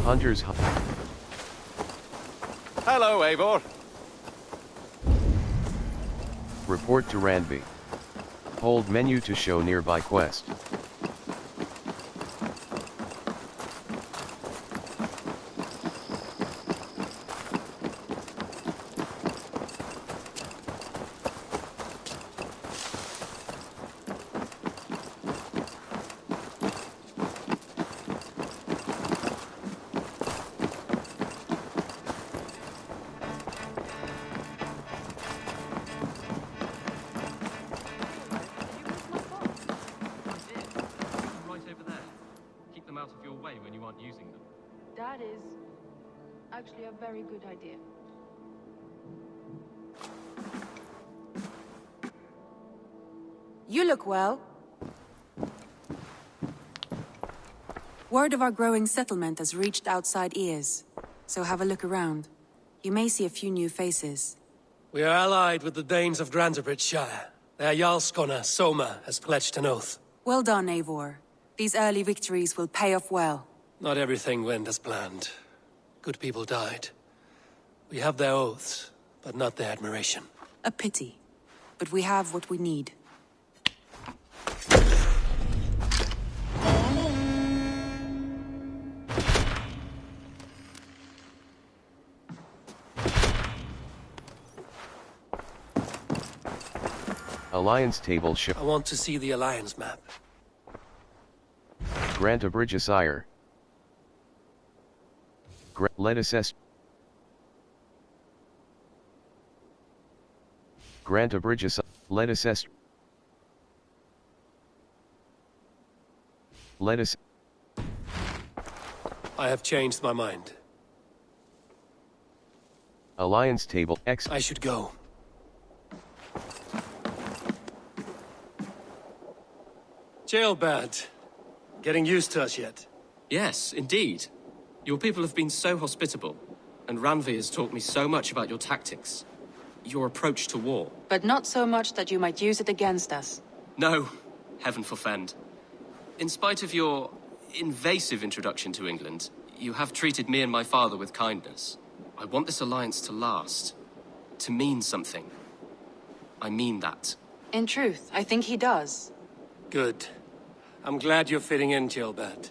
Hunters. Hello, Eivor. Report to Randvi. Hold menu to show nearby quest. Out of your way when you aren't using them. That is actually a very good idea. You look well. Word of our growing settlement has reached outside ears, so have a look around. You may see a few new faces. We are allied with the Danes of Shire. Their Jarlskona, Soma, has pledged an oath. Well done, Eivor. These early victories will pay off well. Not everything went as planned. Good people died. We have their oaths, but not their admiration. A pity. But we have what we need. Alliance table show. I want to see the Alliance map. Grant a bridge sire. Let assess. Grant a bridge let assess. Let us. I have changed my mind. Alliance table X. I should go. Jailbird. Getting used to us yet? Yes, indeed. Your people have been so hospitable, and Randvi has taught me so much about your tactics, your approach to war. But not so much that you might use it against us. No, heaven forfend. In spite of your invasive introduction to England, you have treated me and my father with kindness. I want this alliance to last, to mean something. I mean that. In truth, I think he does. Good. I'm glad you're fitting in, Jailbird.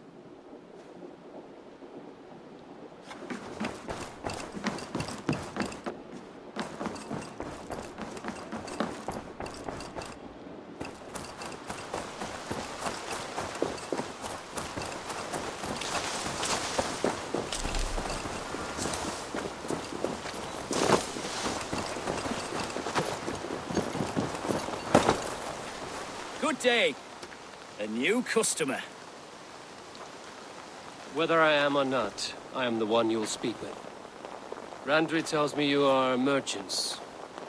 Good day. A new customer. Whether I am or not, I am the one you'll speak with. Randvi tells me you are merchants.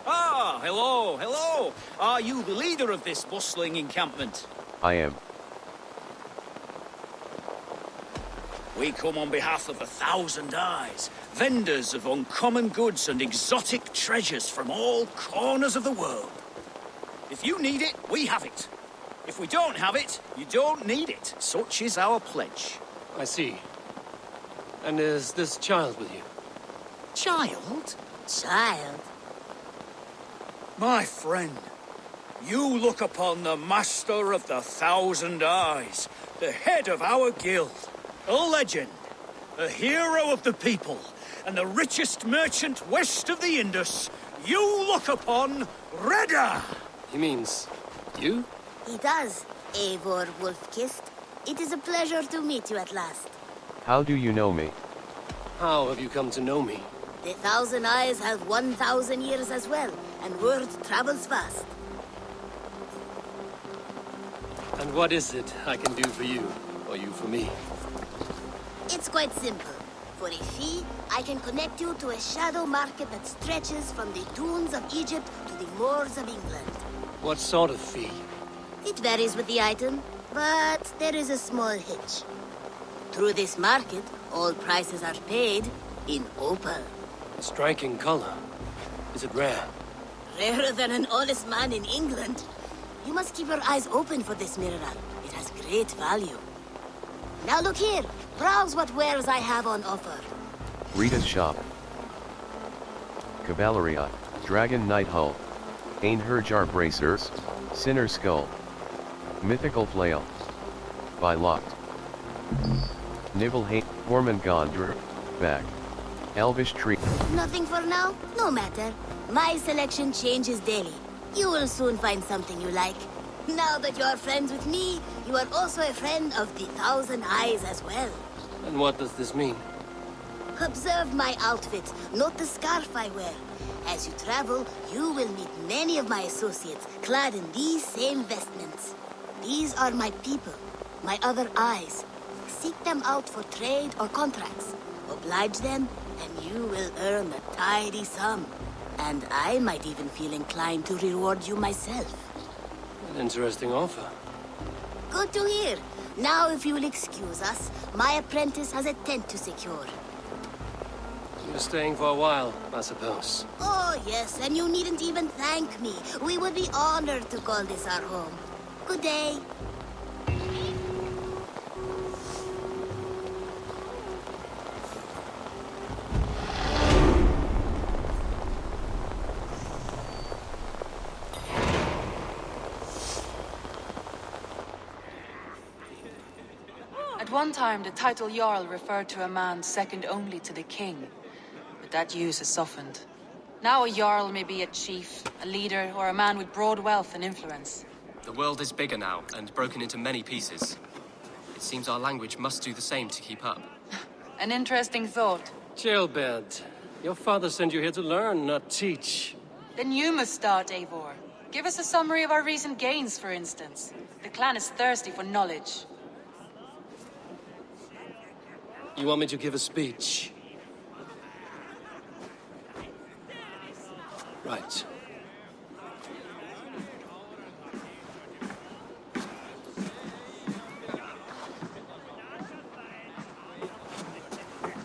Ah, hello, hello. Are you the leader of this bustling encampment? I am. We come on behalf of 1,000 Eyes, vendors of uncommon goods and exotic treasures from all corners of the world. If you need it, we have it. If we don't have it, you don't need it. Such is our pledge. I see. And is this child with you? Child? Child? My friend, you look upon the master of the 1,000 Eyes, the head of our guild, a legend, a hero of the people, and the richest merchant west of the Indus. You look upon Reda! He means you? He does, Eivor Wolfkist. It is a pleasure to meet you at last. How do you know me? How have you come to know me? The 1,000 Eyes have 1,000 years as well, and word travels fast. And what is it I can do for you, or you for me? It's quite simple. For a fee, I can connect you to a shadow market that stretches from the dunes of Egypt to the moors of England. What sort of fee? It varies with the item, but there is a small hitch. Through this market, all prices are paid in opal. A striking color. Is it rare? Rarer than an honest man in England. You must keep your eyes open for this mineral. It has great value. Now look here. Browse what wares I have on offer. Rita's shop. Caballeria, Dragon Knight Hull. Einherjar Bracers, Sinner Skull. Mythical Flail. By Locked. Nibelheim, Hormungandr, Back. Elvish Tree. Nothing for now? No matter. My selection changes daily. You will soon find something you like. Now that you are friends with me, you are also a friend of the Thousand Eyes as well. And what does this mean? Observe my outfit, note the scarf I wear. As you travel, you will meet many of my associates clad in these same vestments. These are my people, my other eyes. Seek them out for trade or contracts. Oblige them, and you will earn a tidy sum. And I might even feel inclined to reward you myself. An interesting offer. Good to hear. Now, if you will excuse us, my apprentice has a tent to secure. You're staying for a while, I suppose. Oh, yes, and you needn't even thank me. We would be honored to call this our home. Good day. At one time, the title Jarl referred to a man second only to the king. But that use has softened. Now a Jarl may be a chief, a leader, or a man with broad wealth and influence. The world is bigger now, and broken into many pieces. It seems our language must do the same to keep up. An interesting thought. Jailbird, your father sent you here to learn, not teach. Then you must start, Eivor. Give us a summary of our recent gains, for instance. The clan is thirsty for knowledge. You want me to give a speech? Right.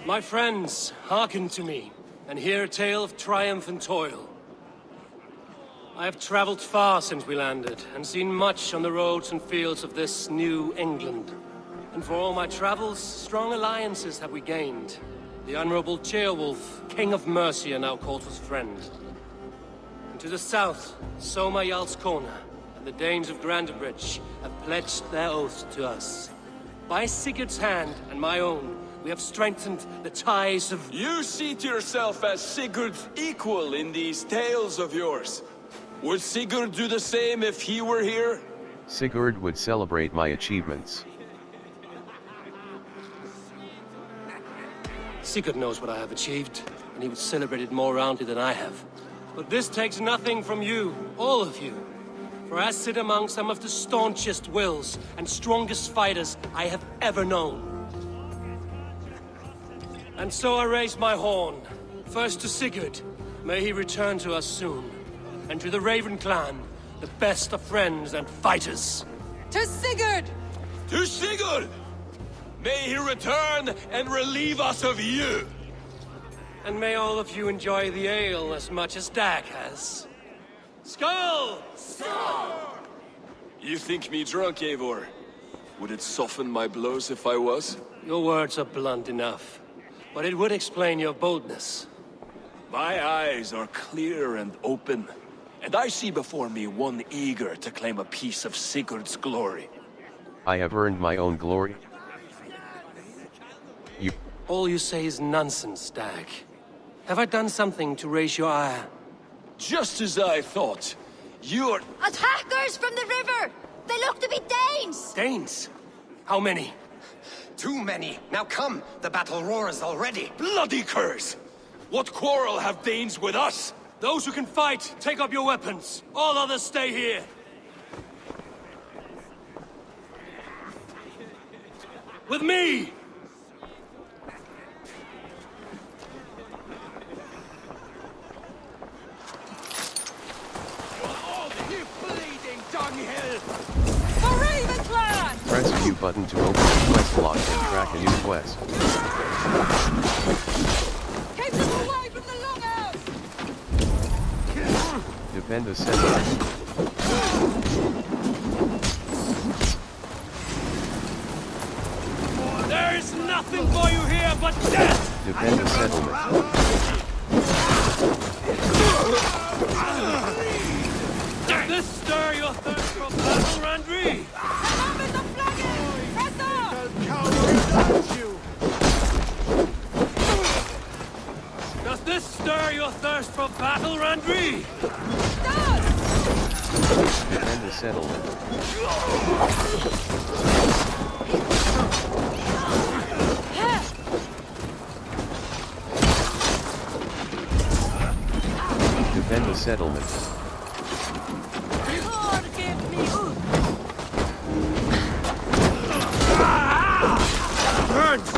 My friends, hearken to me, and hear a tale of triumph and toil. I have traveled far since we landed, and seen much on the roads and fields of this new England. And for all my travels, strong alliances have we gained. The Honorable Ceolwulf, King of Mercia, now calls us friend. And to the south, Soma Jarl's Corner, and the Danes of Grandebridge have pledged their oath to us. By Sigurd's hand and my own, we have strengthened the ties of... You seat yourself as Sigurd's equal in these tales of yours. Would Sigurd do the same if he were here? Sigurd would celebrate my achievements. Sigurd knows what I have achieved, and he would celebrate it more roundly than I have. But this takes nothing from you, all of you. For I sit among some of the staunchest wills and strongest fighters I have ever known. And so I raise my horn, first to Sigurd, may he return to us soon, and to the Raven clan, the best of friends and fighters. To Sigurd! To Sigurd! May he return and relieve us of you! And may all of you enjoy the ale as much as Dag has. Skull! You think me drunk, Eivor? Would it soften my blows if I was? Your words are blunt enough, but it would explain your boldness. My eyes are clear and open, and I see before me one eager to claim a piece of Sigurd's glory. I have earned my own glory. All you say is nonsense, Dag. Have I done something to raise your ire? Just as I thought. You're... Attackers from the river! They look to be Danes! Danes? How many? Too many. Now come, the battle roars already. Bloody curse! What quarrel have Danes with us? Those who can fight, take up your weapons. All others stay here. With me! Press Q button to open the quest log and track a new quest. Keep them away from the longhouse! Defend the center. There is nothing nothing for you here but death! Defend the settlement. Does this stir your thirst for battle, Randri? Does this stir your thirst for battle, Randri? Defend the settlement. Defend the settlement. Burns!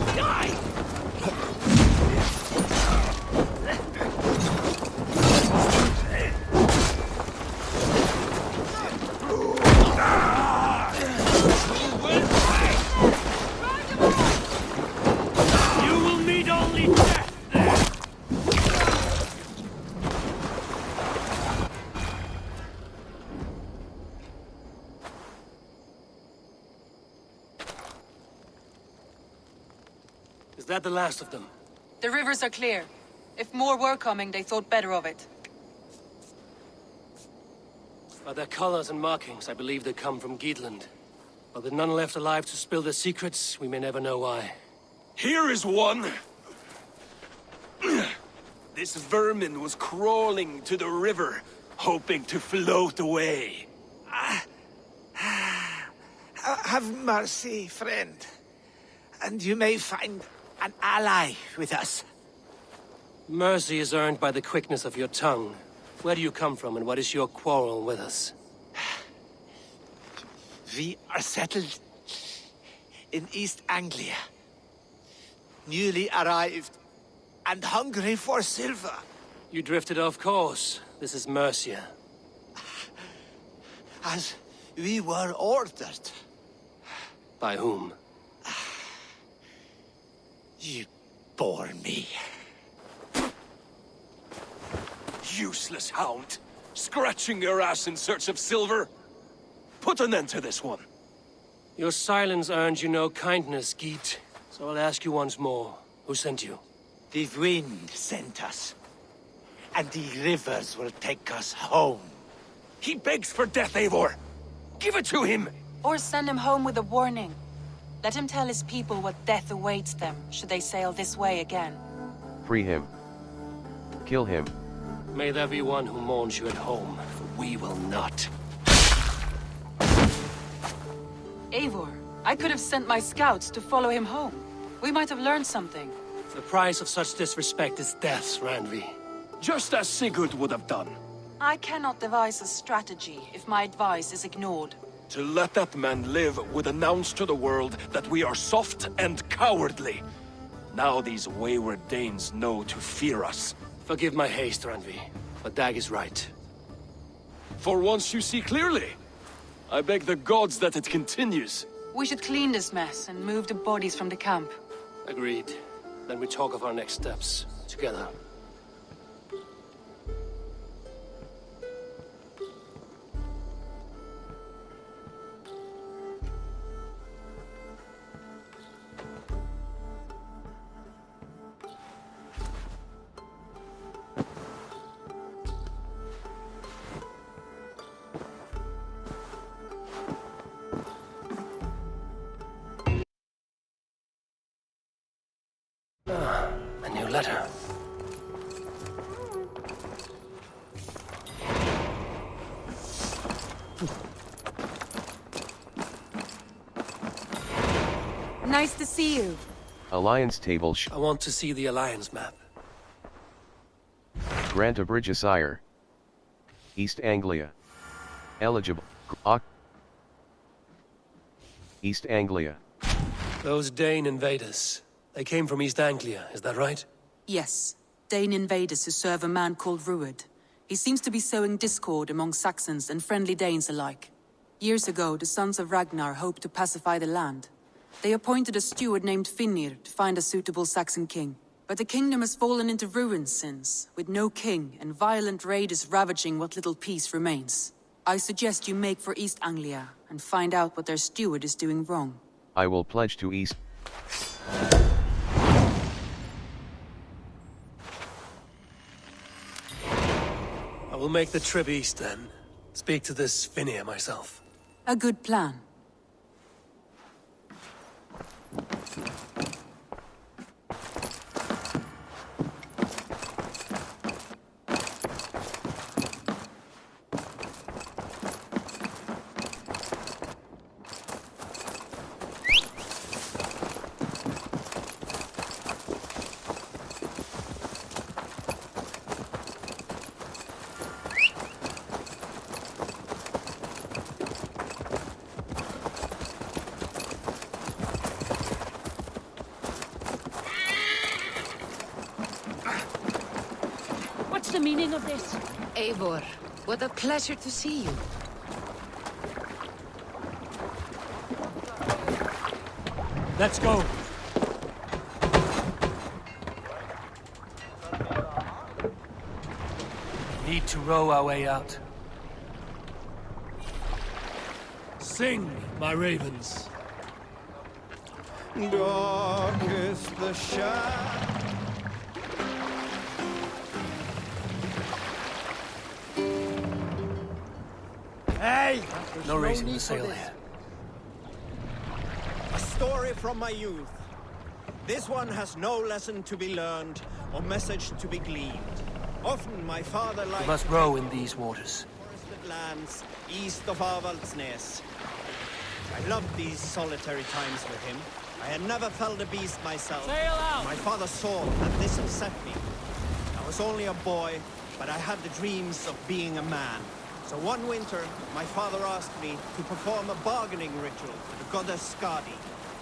You will meet only death there! Is that the last of them? The rivers are clear. If more were coming, they thought better of it. By their colors and markings, I believe they come from Geatland. But with none left alive to spill their secrets, we may never know why. Here is one. This vermin was crawling to the river, hoping to float away. Have mercy, friend. And you may find an ally with us. Mercy is earned by the quickness of your tongue. Where do you come from, and what is your quarrel with us? We are settled in East Anglia. Newly arrived and hungry for silver. You drifted off course. This is Mercia. As we were ordered. By whom? You bore me. Useless hound. Scratching your ass in search of silver. Put an end to this one. Your silence earned you no kindness, Geet. So I'll ask you once more. Who sent you? The wind sent us. And the rivers will take us home. He begs for death, Eivor. Give it to him. Or send him home with a warning. Let him tell his people what death awaits them, should they sail this way again. Free him. Kill him. May there be one who mourns you at home, for we will not. Eivor, I could have sent my scouts to follow him home. We might have learned something. The price of such disrespect is death, Randvi. Just as Sigurd would have done. I cannot devise a strategy if my advice is ignored. To let that man live would announce to the world that we are soft and cowardly. Now these wayward Danes know to fear us. Forgive my haste, Randvi, but Dag is right. For once you see clearly. I beg the gods that it continues. We should clean this mess and move the bodies from the camp. Agreed. Then we talk of our next steps, together. A new letter. Nice to see you. Alliance table I want to see the Alliance map. grant a bridge sire. East Anglia. Eligible. East Anglia. Those Dane invaders. They came from East Anglia, is that right? Yes. Dane invaders who serve a man called Rued. He seems to be sowing discord among Saxons and friendly Danes alike. Years ago, the sons of Ragnar hoped to pacify the land. They appointed a steward named Finnir to find a suitable Saxon king. But the kingdom has fallen into ruins since, with no king and violent raiders ravaging what little peace remains. I suggest you make for East Anglia and find out what their steward is doing wrong. I will pledge to East. We'll make the trip east then. Speak to this Finnear myself. A good plan. What's the meaning of this? Eivor, what a pleasure to see you. Let's go. Need to row our way out. Sing, my ravens. Dark is the shadow. Hey! No reason to sail here. A story from my youth. This one has no lesson to be learned or message to be gleaned. Often my father liked We must row in these waters. forested lands east of Avaldsnes. I loved these solitary times with him. I had never felt a beast myself. Sail out! My father saw that this upset me. I was only a boy, but I had the dreams of being a man. So one winter, my father asked me to perform a bargaining ritual to the goddess Skadi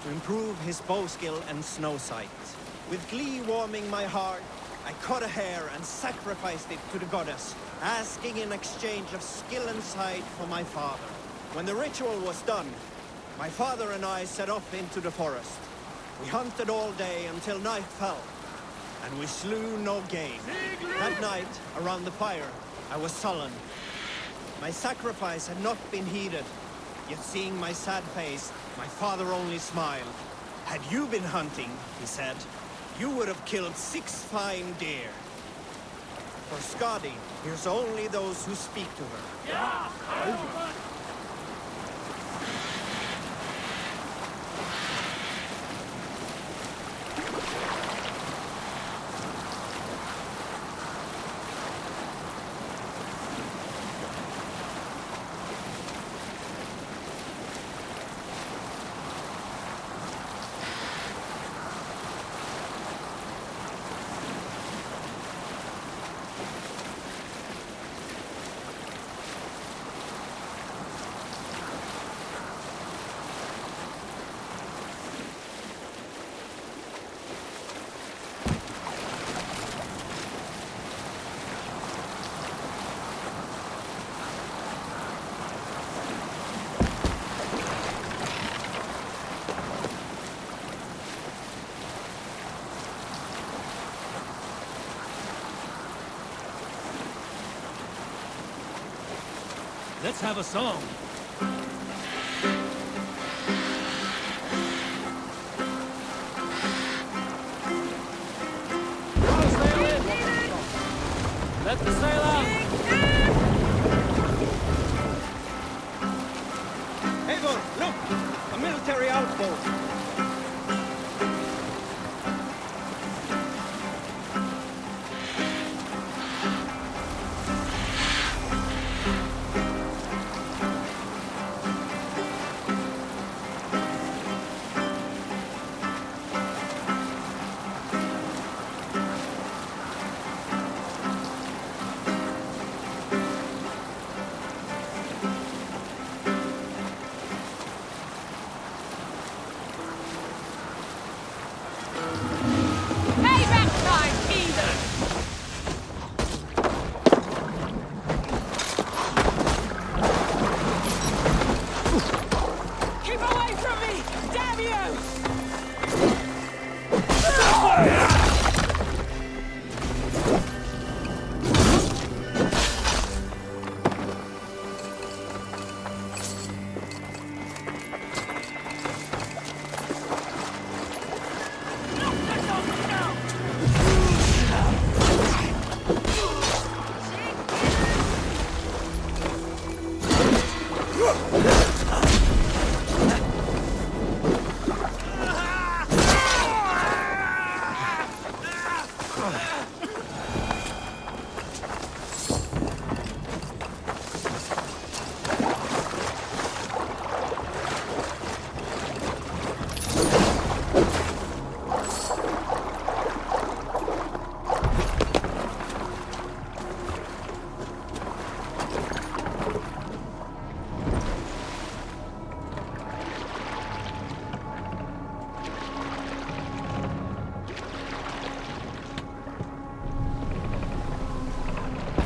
to improve his bow skill and snow sight. With glee warming my heart, I cut a hare and sacrificed it to the goddess, asking in exchange of skill and sight for my father. When the ritual was done, my father and I set off into the forest. We hunted all day until night fell, and we slew no game. That night, around the fire, I was sullen. My sacrifice had not been heeded, yet seeing my sad face, my father only smiled. Had you been hunting, he said, you would have killed 6 fine deer. For Skadi hears only those who speak to her. Let's have a song. Let the sail out! Eivor, look! A military outpost!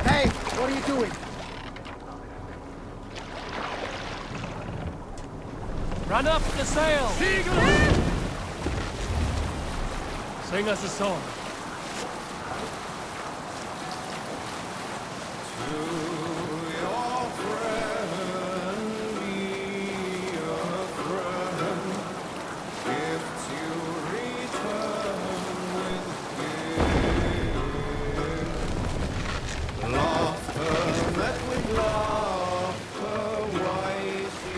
Hey, what are you doing? Run up the sail! Sing us a song.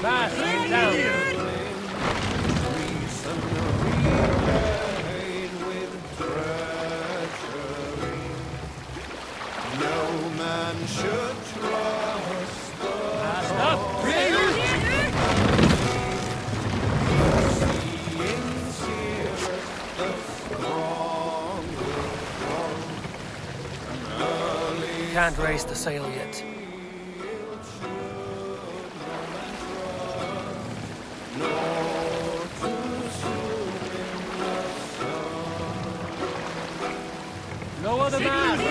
Fast, down. No man should trust the Fast up. Can't raise the sail yet. Lower the mast!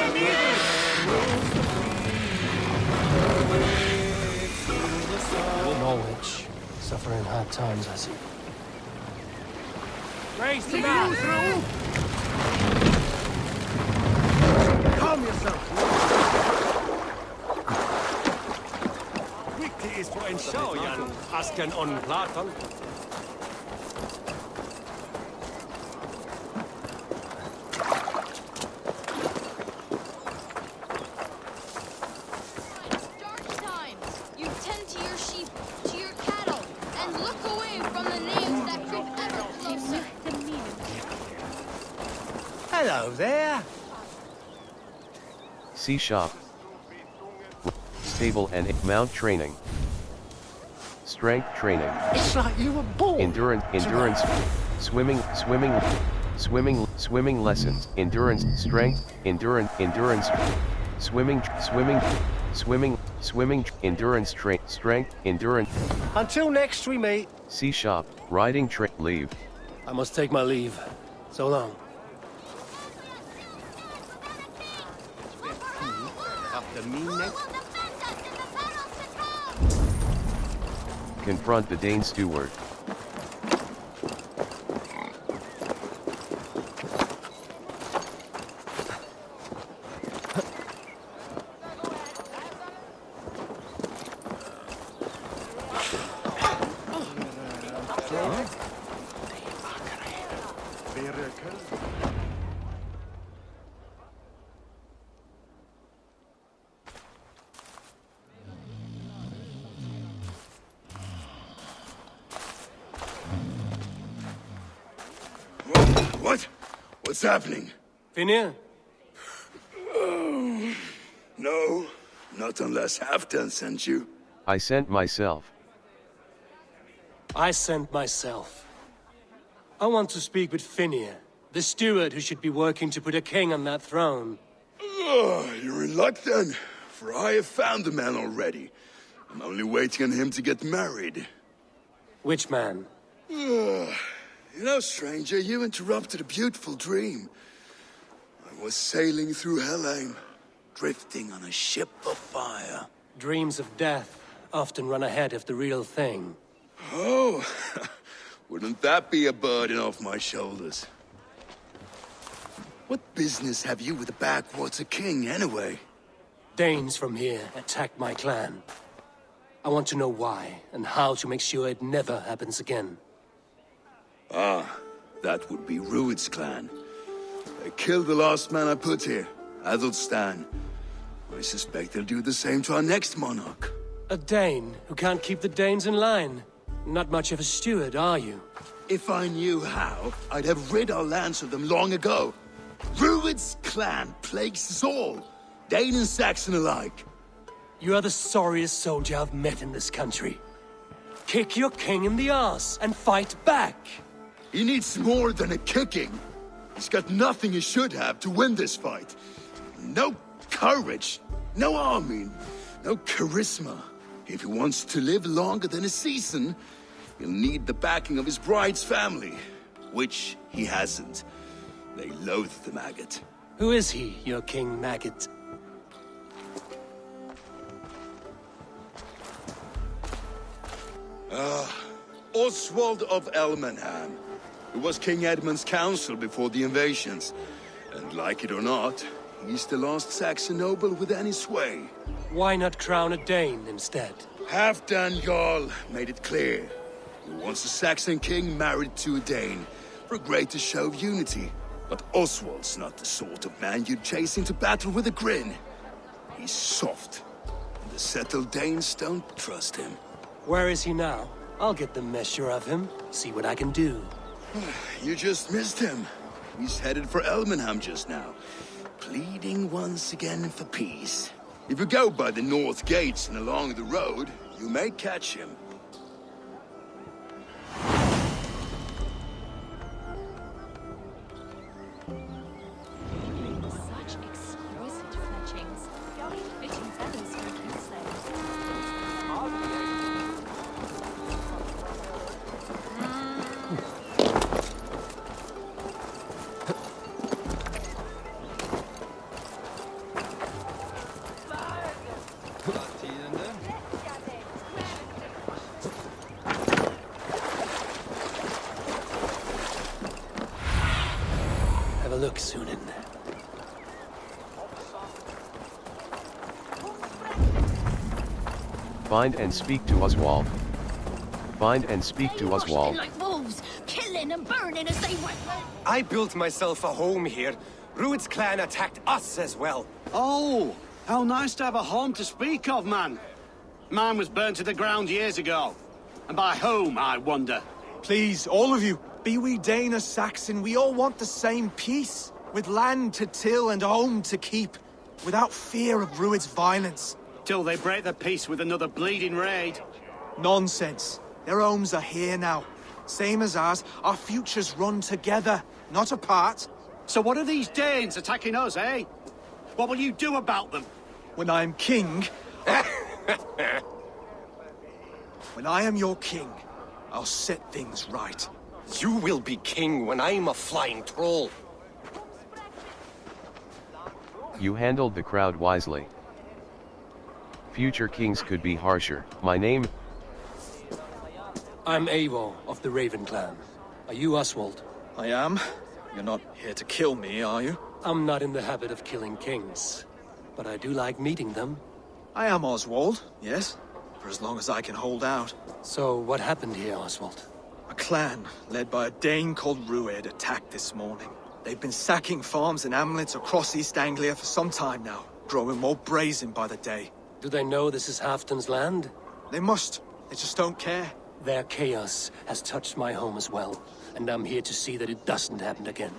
Norwich, suffering hard times, I see. Raise the mast! Calm yourself. Quickly is for enschauen, asken on Platon. Dark times, you tend to your sheep, to your cattle, and look away from the names that creep ever closer. Hello there. C shop. Stable and mount training. Strength training. It's like you were born. Endurance. Swimming lessons. Endurance, strength, endurance, swimming, endurance, strength, endurance. Until next we meet. C shop, riding leave. I must take my leave. So long. After me next. Confront the Dane steward. What? What's happening? Finnir? Oh, no, not unless Halfdan sent you. I sent myself. I sent myself. I want to speak with Finnir, the steward who should be working to put a king on that throne. You're in luck then, for I have found the man already. I'm only waiting on him to get married. Which man? You know, stranger, you interrupted a beautiful dream. I was sailing through Helheim, drifting on a ship of fire. Dreams of death often run ahead of the real thing. Oh, wouldn't that be a burden off my shoulders? What business have you with the backwater king, anyway? Danes from here attacked my clan. I want to know why, and how to make sure it never happens again. Ah, that would be Rued's clan. They killed the last man I put here, Adelstan. I suspect they'll do the same to our next monarch. A Dane who can't keep the Danes in line. Not much of a steward, are you? If I knew how, I'd have rid our lands of them long ago. Rued's clan plagues us all, Dane and Saxon alike. You are the sorriest soldier I've met in this country. Kick your king in the arse and fight back! He needs more than a kicking. He's got nothing he should have to win this fight. No courage, no army, no charisma. If he wants to live longer than a season, he'll need the backing of his bride's family, which he hasn't. They loathe the maggot. Who is he, your king maggot? Oswald of Elmenham, who was King Edmund's counsel before the invasions. And like it or not, he's the last Saxon noble with any sway. Why not crown a Dane instead? Halfdan Jarl made it clear. He wants a Saxon king married to a Dane, for a greater show of unity. But Oswald's not the sort of man you'd chase into battle with a grin. He's soft, and the settled Danes don't trust him. Where is he now? I'll get the measure of him, see what I can do. You just missed him. He's headed for Elmenham just now, pleading once again for peace. If you go by the north gates and along the road, you may catch him. Such exquisite fletchings. Fitting feathers for a kinsler. Have a look, Sunan. Find and speak to Oswald. Find and speak to Oswald. Like wolves, killing and burning as they went. I built myself a home here. Rued's clan attacked us as well. Oh, how nice to have a home to speak of, man. Mine was burned to the ground years ago. And by whom, I wonder? Please, all of you, be we Dane or Saxon, we all want the same peace. With land to till and home to keep. Without fear of Rued's violence. Till they break the peace with another bleeding raid. Nonsense. Their homes are here now. Same as ours, our futures run together, not apart. So what are these Danes attacking us, eh? What will you do about them? When I am king... When I am your king, I'll set things right. You will be king when I'm a flying troll. You handled the crowd wisely. Future kings could be harsher. My name... I'm Eivor of the Raven clan. Are you Oswald? I am. You're not here to kill me, are you? I'm not in the habit of killing kings, but I do like meeting them. I am Oswald, yes. For as long as I can hold out. So what happened here, Oswald? A clan, led by a Dane called Rued, attacked this morning. They've been sacking farms and hamlets across East Anglia for some time now, growing more brazen by the day. Do they know this is Halfdan's land? They must. They just don't care. Their chaos has touched my home as well, and I'm here to see that it doesn't happen again.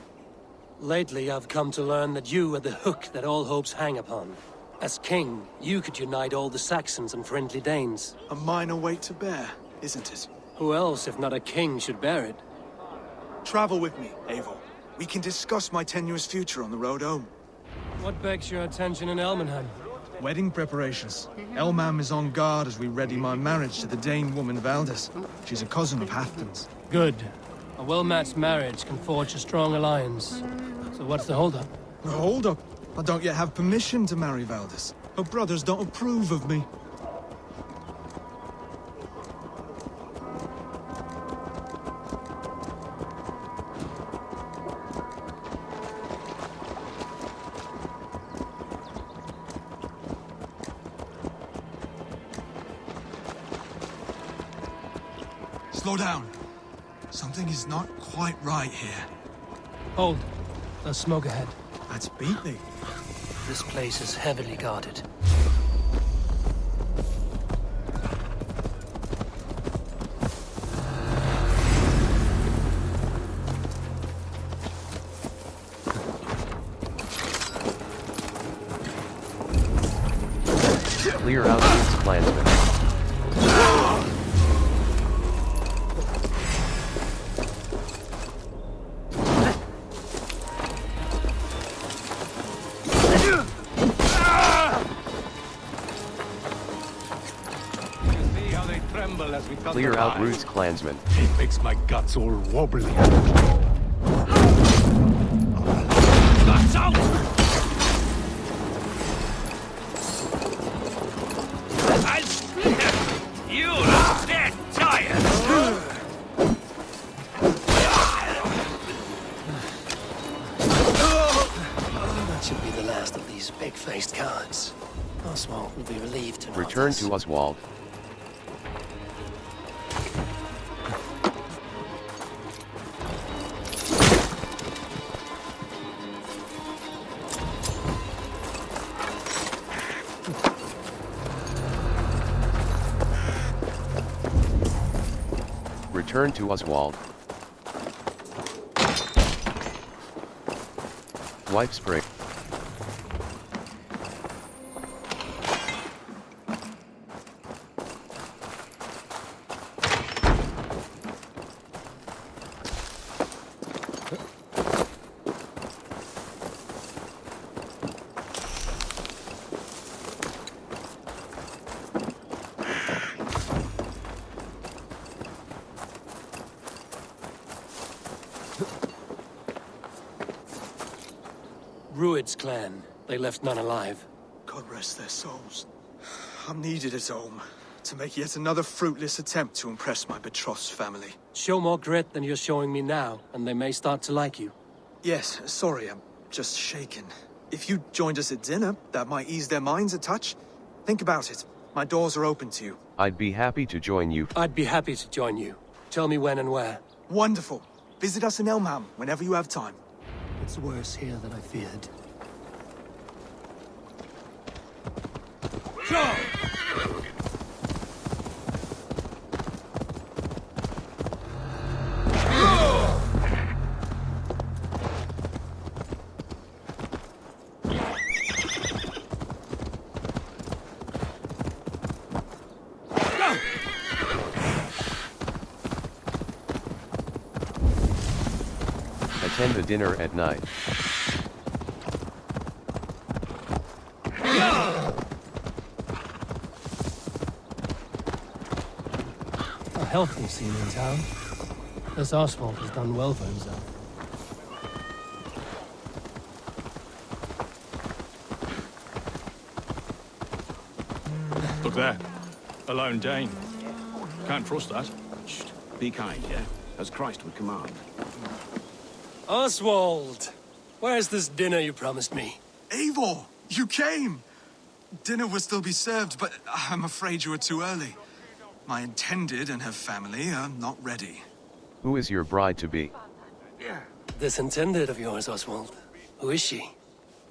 Lately, I've come to learn that you are the hook that all hopes hang upon. As king, you could unite all the Saxons and friendly Danes. A minor weight to bear, isn't it? Who else, if not a king, should bear it? Travel with me, Eivor. We can discuss my tenuous future on the road home. What begs your attention in Elmenham? Wedding preparations. Elmam is on guard as we ready my marriage to the Dane woman Valdis. She's a cousin of Halfdan's. Good. A well-matched marriage can forge a strong alliance. So what's the holdup? The holdup? I don't yet have permission to marry Valdis. Her brothers don't approve of me. Slow down. Something is not quite right here. Hold. There's smoke ahead. That's beatly. This place is heavily guarded. clansmen. See how they tremble as we cut Clear their out eyes. Roots clansmen. It makes my guts all wobbly. That's out! I'll split you dead giant! That should be the last of these big-faced cowards. Oswald will be relieved to know Return this. to Oswald. Return to Oswald. Wipe spring. Rued's clan. They left none alive. God rest their souls. I'm needed at home to make yet another fruitless attempt to impress my betrothed's family. Show more grit than you're showing me now, and they may start to like you. Yes, sorry, I'm just shaken. If you joined us at dinner, that might ease their minds a touch. Think about it. My doors are open to you. I'd be happy to join you. I'd be happy to join you. Tell me when and where. Wonderful. Visit us in Elmham whenever you have time. It's worse here than I feared. Attend the dinner at night. A healthy scene in town. This Oswald has done well for himself. Look there. A lone Dane. Can't trust that. Be kind, yeah? As Christ would command. Oswald! Where's this dinner you promised me? Eivor, you came! Dinner will still be served, but I'm afraid you are too early. My intended and her family are not ready. Who is your bride-to-be? This intended of yours, Oswald. Who is she?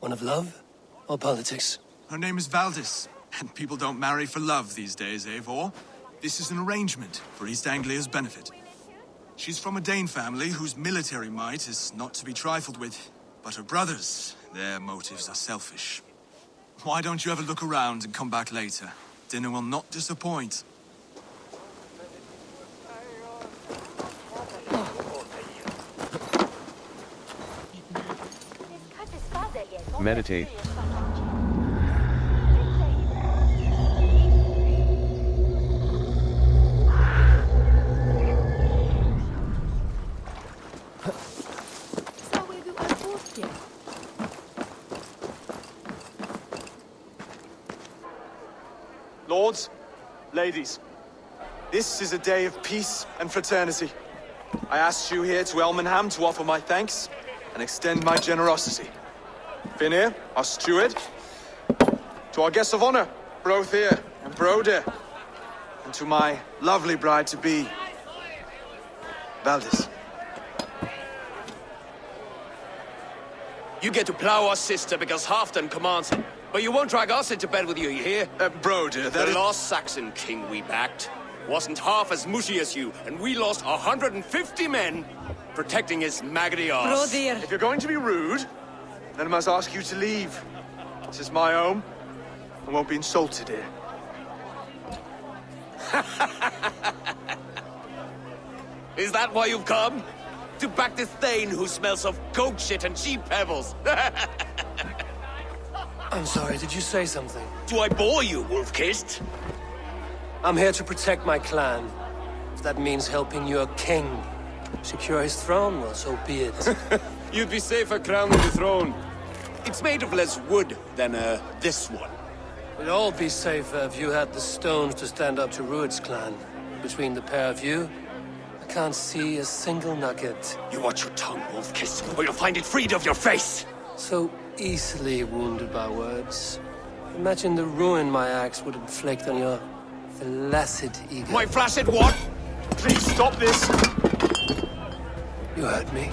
One of love or politics? Her name is Valdis, and people don't marry for love these days, Eivor. This is an arrangement for East Anglia's benefit. She's from a Dane family whose military might is not to be trifled with. But her brothers, their motives are selfish. Why don't you have a look around and come back later? Dinner will not disappoint. Meditate. Lords, ladies, this is a day of peace and fraternity. I asked you here to Elmenham to offer my thanks and extend my generosity. Finir, our steward, to our guests of honor, Brothier and Broder, and to my lovely bride-to-be, Valdis. You get to plow our sister because Halfdan commands it. But you won't drag us into bed with you hear? Broder, the last Saxon king we backed wasn't half as mushy as you, and we lost 150 men protecting his maggoty arse. If you're going to be rude, then I must ask you to leave. This is my home. I won't be insulted here. Is that why you've come? To back this Thane who smells of goat shit and sheep pebbles? I'm sorry, did you say something? Do I bore you, wolf-kissed? I'm here to protect my clan. If that means helping your king secure his throne, well, so be it. You'd be safer crowning the throne. It's made of less wood than, this one. We'd all be safer if you had the stones to stand up to Rued's clan. Between the pair of you, I can't see a single nugget. You watch your tongue, wolf-kissed, or you'll find it freed of your face! So easily wounded by words. Imagine the ruin my axe would inflict on your flaccid ego. My flaccid what? Please stop this! You heard me.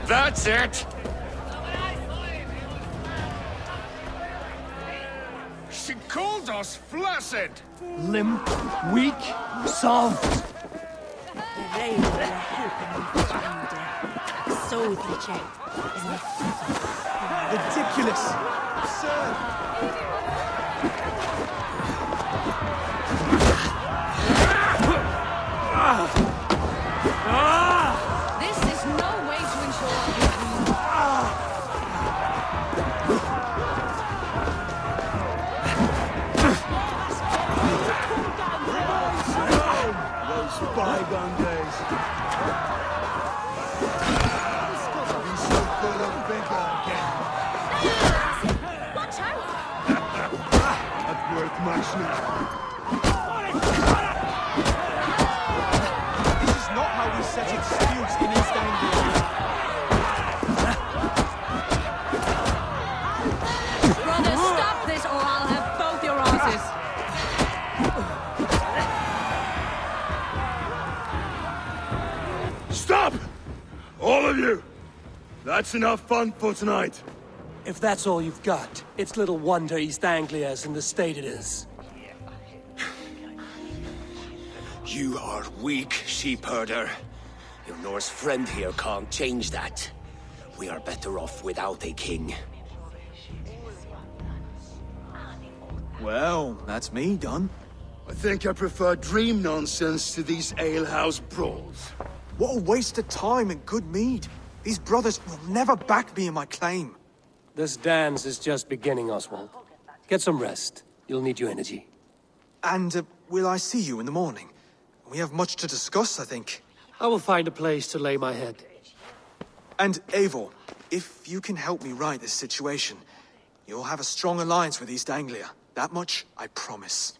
That's it! She called us flaccid! Limp, weak, soft. They were helping me find her. So the check. Ridiculous! Absurd! This is no way to ensure our victory. Those bygone days. Be so full of vigor again. Watch out! Not worth much now. This is not how we settle disputes in East Anglia. Brother, stop this or I'll have both your asses. Stop! All of you! That's enough fun for tonight. If that's all you've got, it's little wonder East Anglia's in the state it is. You are weak, sheep herder. Your Norse friend here can't change that. We are better off without a king. Well, that's me done. I think I prefer dream nonsense to these alehouse brawls. What a waste of time and good mead. These brothers will never back me in my claim. This dance is just beginning, Oswald. Get some rest. You'll need your energy. And will I see you in the morning? We have much to discuss, I think. I will find a place to lay my head. And Eivor, if you can help me right this situation, you'll have a strong alliance with East Anglia. That much, I promise.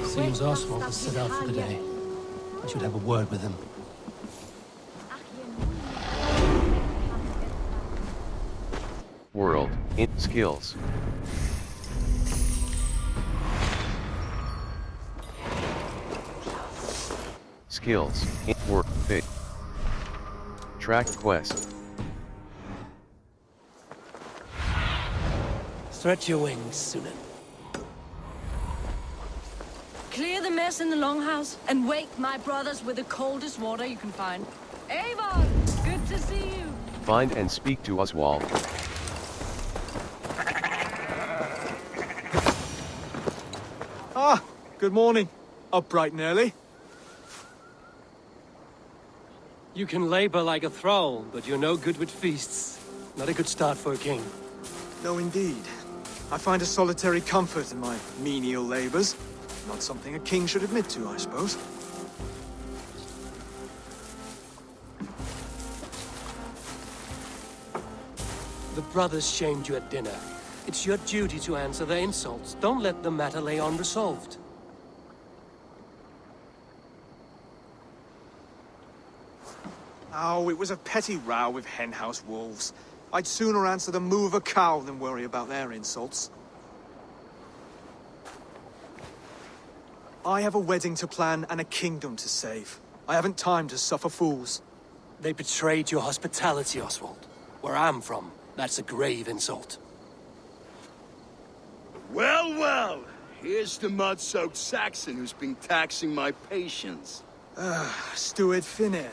Seems Oswald has set out for the day. I should have a word with him. World, in skills. Skills, in work, fit. Track quest. Stretch your wings, Sunan. Clear the mess in the longhouse and wake my brothers with the coldest water you can find. Avon, good to see you. Find and speak to Oswald. Ah, good morning. Up bright and early. You can labor like a thrall, but you're no good with feasts. Not a good start for a king. No, indeed. I find a solitary comfort in my menial labors. Not something a king should admit to, I suppose. The brothers shamed you at dinner. It's your duty to answer their insults. Don't let the matter lay unresolved. Oh, it was a petty row with henhouse wolves. I'd sooner answer the moo of a cow than worry about their insults. I have a wedding to plan and a kingdom to save. I haven't time to suffer fools. They betrayed your hospitality, Oswald. Where I'm from, that's a grave insult. Well, well. Here's the mud-soaked Saxon who's been taxing my patience. Steward Finir.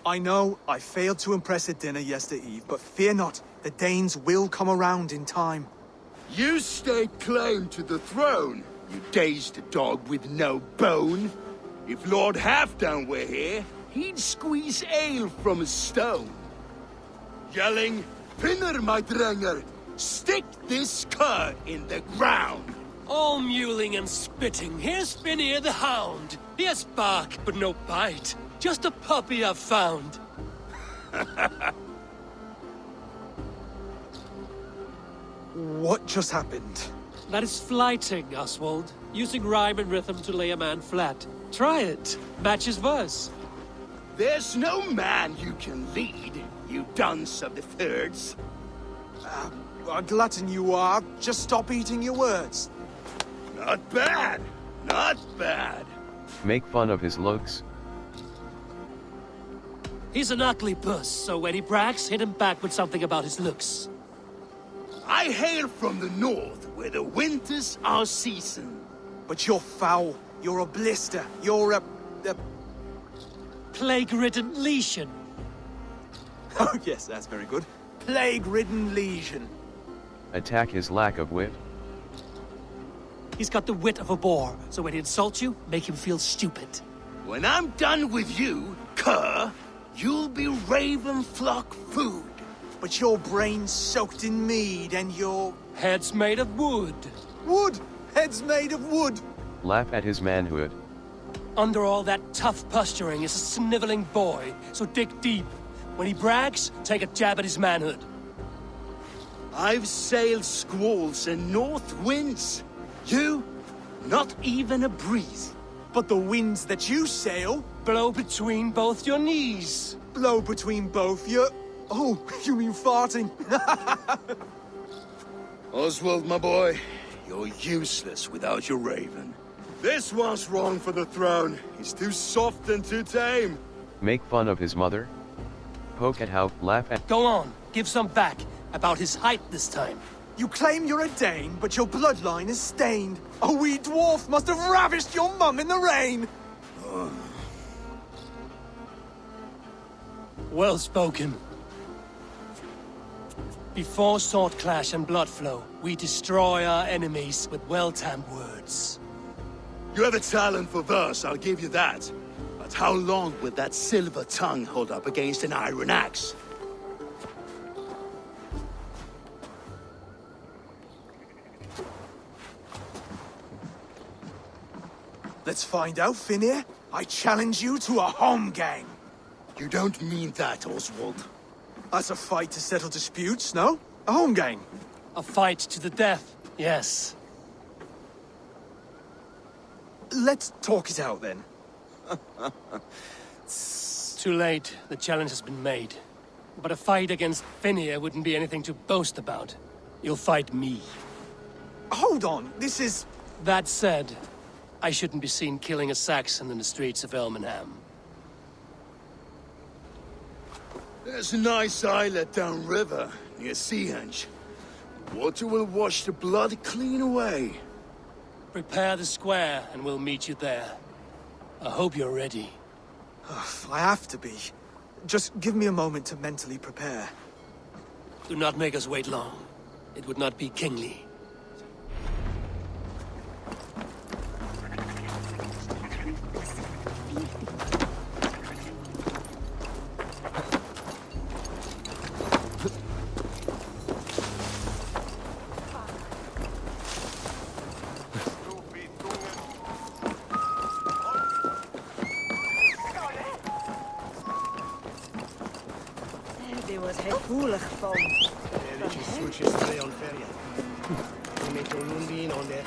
I know I failed to impress at dinner yesterday eve, but fear not, the Danes will come around in time. You stake claim to the throne, you dazed dog with no bone. If Lord Halfdan were here, he'd squeeze ale from a stone. Yelling, Finner, my drenger, stick this cur in the ground. All mewling and spitting, here's Finir the Hound. Yes, bark, but no bite. Just a puppy I've found. What just happened? That is flighting, Oswald. Using rhyme and rhythm to lay a man flat. Try it. Match his verse. There's no man you can lead, you dunce of the thirds. A glutton you are. Just stop eating your words. Not bad. Not bad. Make fun of his looks. He's an ugly puss, so when he brags, hit him back with something about his looks. I hail from the north, where the winters are season. But you're foul. You're a blister. You're a plague-ridden lesion. Oh yes, that's very good. Plague-ridden lesion. Attack his lack of wit. He's got the wit of a boar, so when he insults you, make him feel stupid. When I'm done with you, cur, you'll be raven flock food. But your brain's soaked in mead and your head's made of wood. Wood! Head's made of wood! Laugh at his manhood. Under all that tough posturing is a sniveling boy, so dig deep. When he brags, take a jab at his manhood. I've sailed squalls and north winds. You, not even a breeze. But the winds that you sail blow between both your knees. Blow between both your... Oh, you mean farting? Oswald, my boy, you're useless without your raven. This one's wrong for the throne. He's too soft and too tame. Make fun of his mother. Poke at how, laugh at... Go on, give some back. About his height this time. You claim you're a Dane, but your bloodline is stained. A wee dwarf must have ravished your mum in the rain. Well spoken. Before sword clash and blood flow, we destroy our enemies with well-timed words. You have a talent for verse, I'll give you that. But how long will that silver tongue hold up against an iron axe? Let's find out, Finir. I challenge you to a home gang. You don't mean that, Oswald. That's a fight to settle disputes, no? A home gang. A fight to the death, yes. Let's talk it out, then. Too late. The challenge has been made. But a fight against Finir wouldn't be anything to boast about. You'll fight me. Hold on, this is... That said, I shouldn't be seen killing a Saxon in the streets of Elmenham. There's a nice islet downriver, near Seahenge. Water will wash the blood clean away. Prepare the square, and we'll meet you there. I hope you're ready. I have to be. Just give me a moment to mentally prepare. Do not make us wait long. It would not be kingly. Det was helt voelig van. Dit switches twee on ferry. Met een Lundin on there.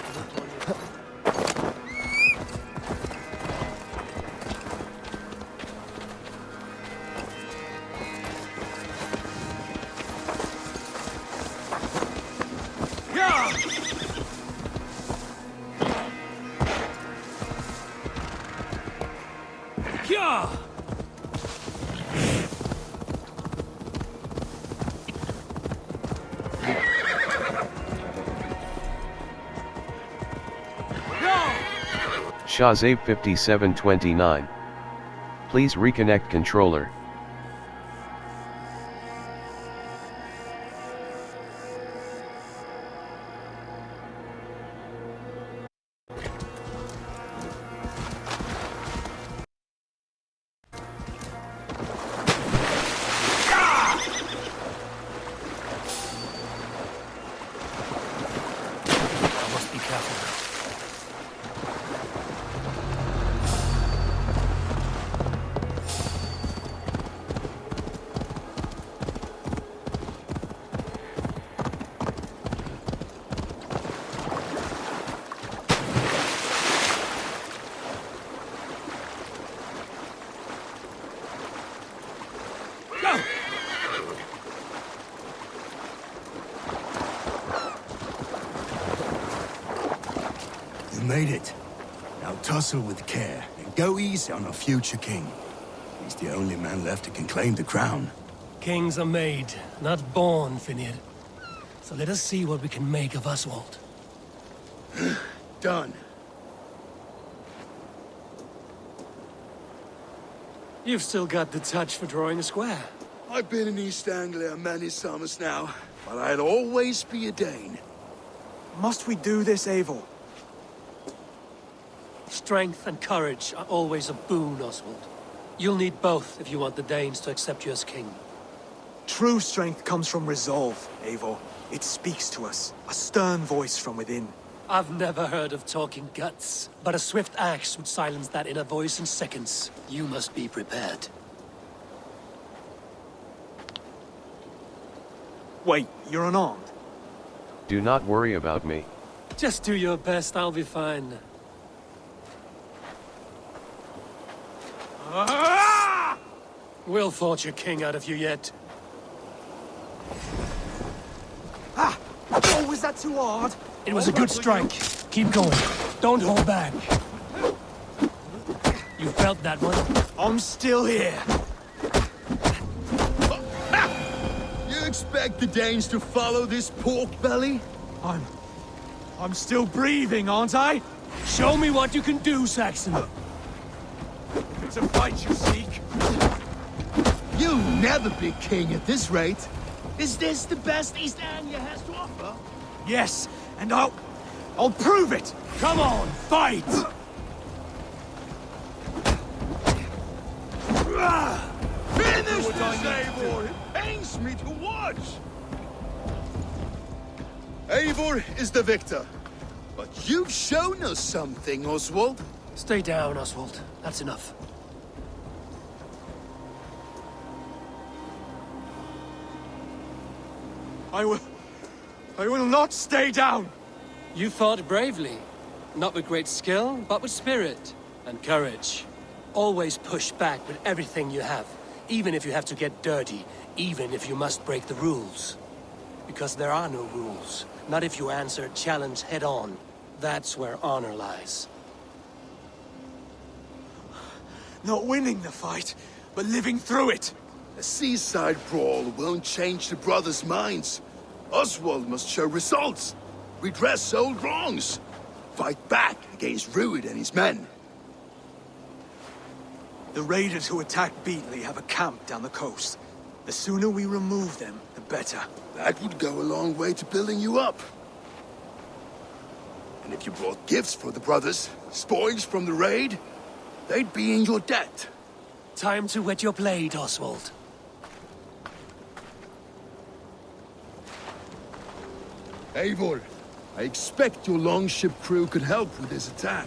Shahzabe 5729. Please reconnect controller. I must be careful. You made it. Now tussle with care and go easy on our future king. He's the only man left who can claim the crown. Kings are made, not born, Finir. So let us see what we can make of Oswald. Done. You've still got the touch for drawing a square. I've been in East Anglia many summers now, but I'll always be a Dane. Must we do this, Eivor? Strength and courage are always a boon, Oswald. You'll need both if you want the Danes to accept you as king. True strength comes from resolve, Eivor. It speaks to us, a stern voice from within. I've never heard of talking guts, but a swift axe would silence that inner voice in seconds. You must be prepared. Wait, you're unarmed? Do not worry about me. Just do your best, I'll be fine. We'll forge a king out of you yet. Ah! Oh, was that too hard? It was a good strike. Keep going. Don't hold back. You felt that one? I'm still here. You expect the Danes to follow this pork belly? I'm still breathing, aren't I? Show me what you can do, Saxon. If it's a fight you seek. You'll never be king at this rate. Is this the best East Anglia has to offer? Yes, and I'll prove it! Come on, fight! Finish this, Eivor! It pains me to watch! Eivor is the victor. But you've shown us something, Oswald. Stay down, Oswald. That's enough. I will not stay down! You fought bravely. Not with great skill, but with spirit and courage. Always push back with everything you have. Even if you have to get dirty. Even if you must break the rules. Because there are no rules. Not if you answer a challenge head on. That's where honor lies. Not winning the fight, but living through it. A seaside brawl won't change the brothers' minds. Oswald must show results. Redress old wrongs. Fight back against Rued and his men. The raiders who attacked Beatley have a camp down the coast. The sooner we remove them, the better. That would go a long way to building you up. And if you brought gifts for the brothers, spoils from the raid, they'd be in your debt. Time to wet your blade, Oswald. Eivor, I expect your longship crew could help with this attack.